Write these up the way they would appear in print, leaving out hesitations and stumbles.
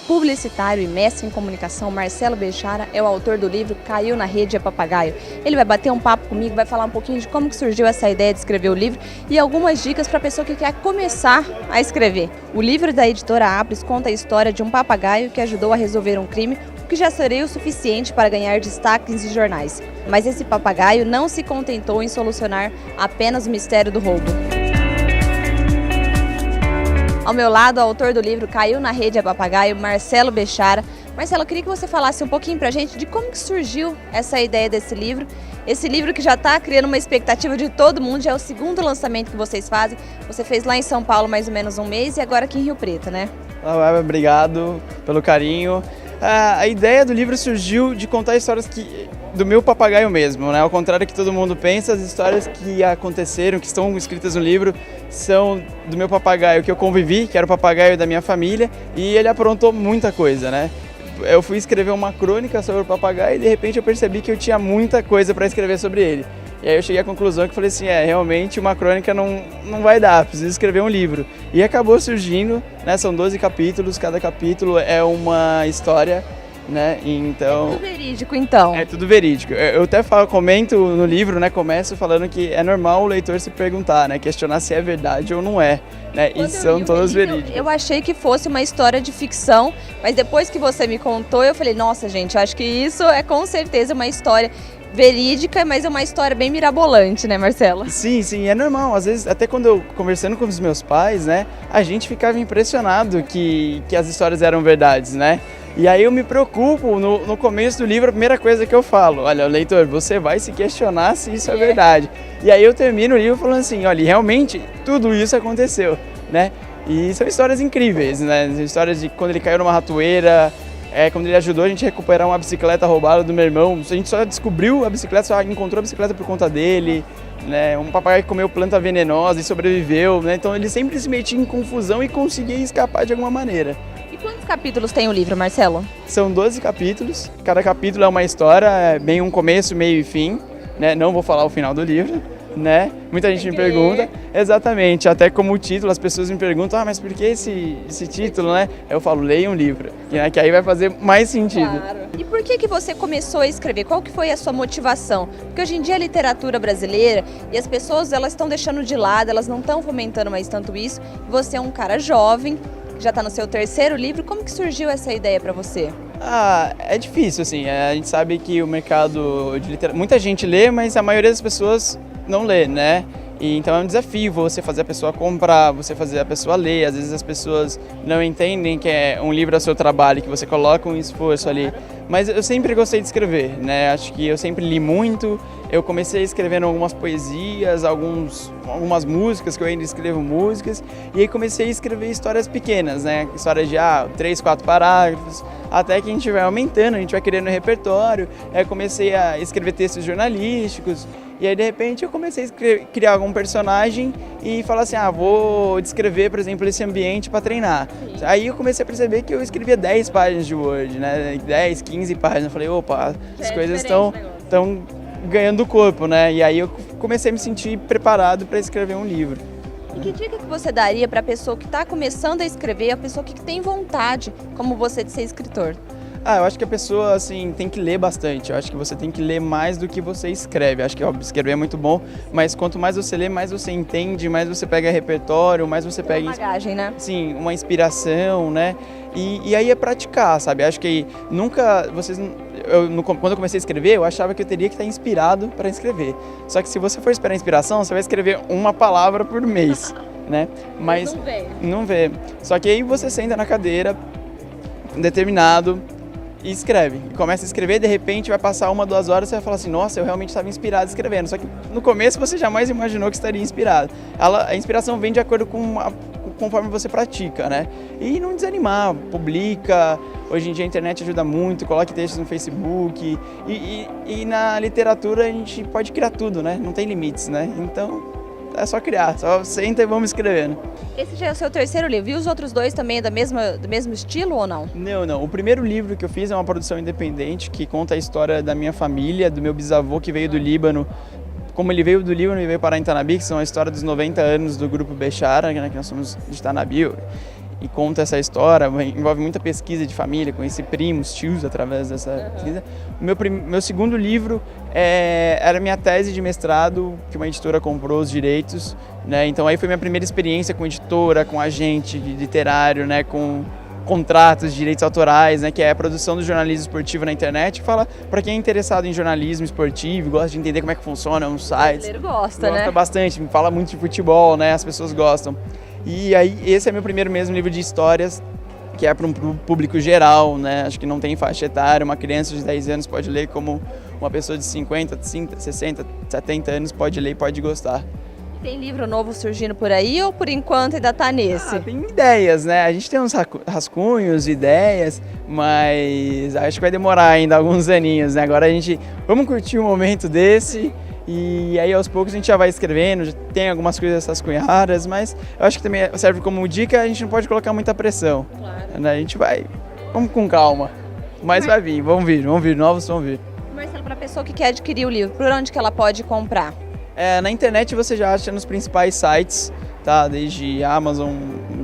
publicitário e mestre em comunicação, Marcelo Bechara, é o autor do livro Caiu na Rede é Papagaio. Ele vai bater um papo comigo, vai falar um pouquinho de como que surgiu essa ideia de escrever o livro e algumas dicas para a pessoa que quer começar a escrever. O livro da editora Apres conta a história de um papagaio que ajudou a resolver um crime, o que já seria o suficiente para ganhar destaques em jornais. Mas esse papagaio não se contentou em solucionar apenas o mistério do roubo. Ao meu lado, o autor do livro Caiu na Rede é Papagaio, Marcelo Bechara. Marcelo, eu queria que você falasse um pouquinho pra gente de como que surgiu essa ideia desse livro. Esse livro que já está criando uma expectativa de todo mundo, já é o segundo lançamento que vocês fazem. Você fez lá em São Paulo mais ou menos um mês e agora aqui em Rio Preto, né? Olá, obrigado pelo carinho. A ideia do livro surgiu de contar histórias do meu papagaio mesmo, né? Ao contrário do que todo mundo pensa, as histórias que aconteceram, que estão escritas no livro, são do meu papagaio que eu convivi, que era o papagaio da minha família, e ele aprontou muita coisa, né? Eu fui escrever uma crônica sobre o papagaio e de repente eu percebi que eu tinha muita coisa para escrever sobre ele. E aí eu cheguei à conclusão que falei assim, realmente uma crônica não vai dar, preciso escrever um livro. E acabou surgindo, né, são 12 capítulos, cada capítulo é uma história, né, então... É tudo verídico, então? É tudo verídico. Eu até comento no livro, né, começo falando que é normal o leitor se perguntar, né, questionar se é verdade ou não é, né, e são todas verídicas. Eu achei que fosse uma história de ficção, mas depois que você me contou, eu falei, nossa gente, eu acho que isso é com certeza uma história verídica, mas é uma história bem mirabolante, né, Marcelo? Sim, é normal. Às vezes, até quando eu conversando com os meus pais, né, a gente ficava impressionado que as histórias eram verdades, né? E aí eu me preocupo, no começo do livro, a primeira coisa que eu falo, olha, leitor, você vai se questionar se isso é verdade. E aí eu termino o livro falando assim, olha, realmente tudo isso aconteceu, né? E são histórias incríveis, né? Histórias de quando ele caiu numa ratoeira, quando ele ajudou a gente a recuperar uma bicicleta roubada do meu irmão, a gente só descobriu a bicicleta, só encontrou a bicicleta por conta dele, né? Um papagaio que comeu planta venenosa e sobreviveu, né? Então ele sempre se metia em confusão e conseguia escapar de alguma maneira. E quantos capítulos tem o livro, Marcelo? São 12 capítulos, cada capítulo é uma história, bem um começo, meio e fim, né? Não vou falar o final do livro, né? Muita gente me pergunta, exatamente, até como título as pessoas me perguntam, mas por que esse título, né? Eu falo, leia um livro, que aí vai fazer mais sentido. Claro. E por que você começou a escrever? Qual que foi a sua motivação? Porque hoje em dia a literatura brasileira e as pessoas elas estão deixando de lado, elas não estão fomentando mais tanto isso. Você é um cara jovem, já está no seu terceiro livro, como que surgiu essa ideia para você? É difícil, assim, a gente sabe que o mercado de literatura, muita gente lê, mas a maioria das pessoas não lê, né? E então é um desafio você fazer a pessoa comprar, você fazer a pessoa ler. Às vezes as pessoas não entendem que um livro é seu trabalho, que você coloca um esforço ali. Mas eu sempre gostei de escrever, né? Acho que eu sempre li muito. Eu comecei escrevendo algumas poesias, algumas músicas, que eu ainda escrevo músicas. E aí comecei a escrever histórias pequenas, né? Histórias de 3, 4 parágrafos. Até que a gente vai aumentando, a gente vai criando repertório. Aí comecei a escrever textos jornalísticos. E aí, de repente, eu comecei a criar algum personagem e falar assim, vou descrever, por exemplo, esse ambiente para treinar. Sim. Aí eu comecei a perceber que eu escrevia 10 páginas de Word, né? 10, 15 páginas. Eu falei, opa, as coisas estão ganhando corpo, né? E aí eu comecei a me sentir preparado para escrever um livro. E que dica que você daria para a pessoa que está começando a escrever, a pessoa que tem vontade, como você, de ser escritor? Eu acho que a pessoa, assim, tem que ler bastante. Eu acho que você tem que ler mais do que você escreve. Acho que, óbvio, escrever é muito bom, mas quanto mais você lê, mais você entende, mais você pega repertório, mais você pega... Uma bagagem, né? Sim, uma inspiração, né? E aí é praticar, sabe? Acho que nunca... Quando eu comecei a escrever, eu achava que eu teria que estar inspirado para escrever. Só que se você for esperar inspiração, você vai escrever uma palavra por mês, né? Mas não vê. Só que aí você senta na cadeira, determinado, e escreve. E começa a escrever, de repente vai passar 1, 2 horas e você vai falar assim, nossa, eu realmente estava inspirado escrevendo. Só que no começo você jamais imaginou que estaria inspirado. A inspiração vem de acordo conforme você pratica, né? E não desanimar, publica. Hoje em dia a internet ajuda muito, coloque textos no Facebook. E na literatura a gente pode criar tudo, né? Não tem limites, né? Então é só criar, só senta e vamos escrevendo. Esse já é o seu terceiro livro. E os outros dois também é do mesmo estilo ou não? Não. O primeiro livro que eu fiz é uma produção independente que conta a história da minha família, do meu bisavô que veio do Líbano. Como ele veio do Líbano e veio parar em Tanabi, que são a história dos 90 anos do Grupo Bechara, né, que nós somos de Tanabi. e conta essa história, envolve muita pesquisa de família, conheci primos, tios através dessa pesquisa. Meu segundo livro era minha tese de mestrado, que uma editora comprou os direitos, né? Então aí foi minha primeira experiência com editora, com agente literário, né? Com contratos de direitos autorais, né, que é a produção do jornalismo esportivo na internet, que fala para quem é interessado em jornalismo esportivo, gosta de entender como é que funciona um site. Gosta, né? Gosta bastante, fala muito de futebol, né, as pessoas gostam. E aí esse é meu primeiro mesmo livro de histórias, que é para um público geral, né, acho que não tem faixa etária, uma criança de 10 anos pode ler como uma pessoa de 50, 60, 70 anos pode ler e pode gostar. Tem livro novo surgindo por aí ou por enquanto ainda tá nesse? Tem ideias, né? A gente tem uns rascunhos, ideias, mas acho que vai demorar ainda alguns aninhos, né? Agora vamos curtir um momento desse e aí aos poucos a gente já vai escrevendo, já tem algumas coisas rascunhadas, mas eu acho que também serve como dica, a gente não pode colocar muita pressão. Claro. Né? A gente vamos com calma, mas vai vir, novos vão vir. Marcelo, para a pessoa que quer adquirir o livro, por onde que ela pode comprar? Na internet você já acha nos principais sites, tá? Desde Amazon,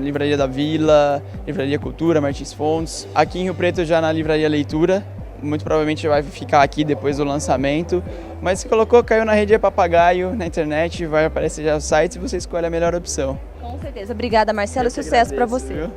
Livraria da Vila, Livraria Cultura, Martins Fontes. Aqui em Rio Preto já na Livraria Leitura, muito provavelmente vai ficar aqui depois do lançamento. Mas se colocou, caiu na rede Papagaio, na internet, vai aparecer já o site e você escolhe a melhor opção. Com certeza. Obrigada, Marcelo, e sucesso para você. Viu?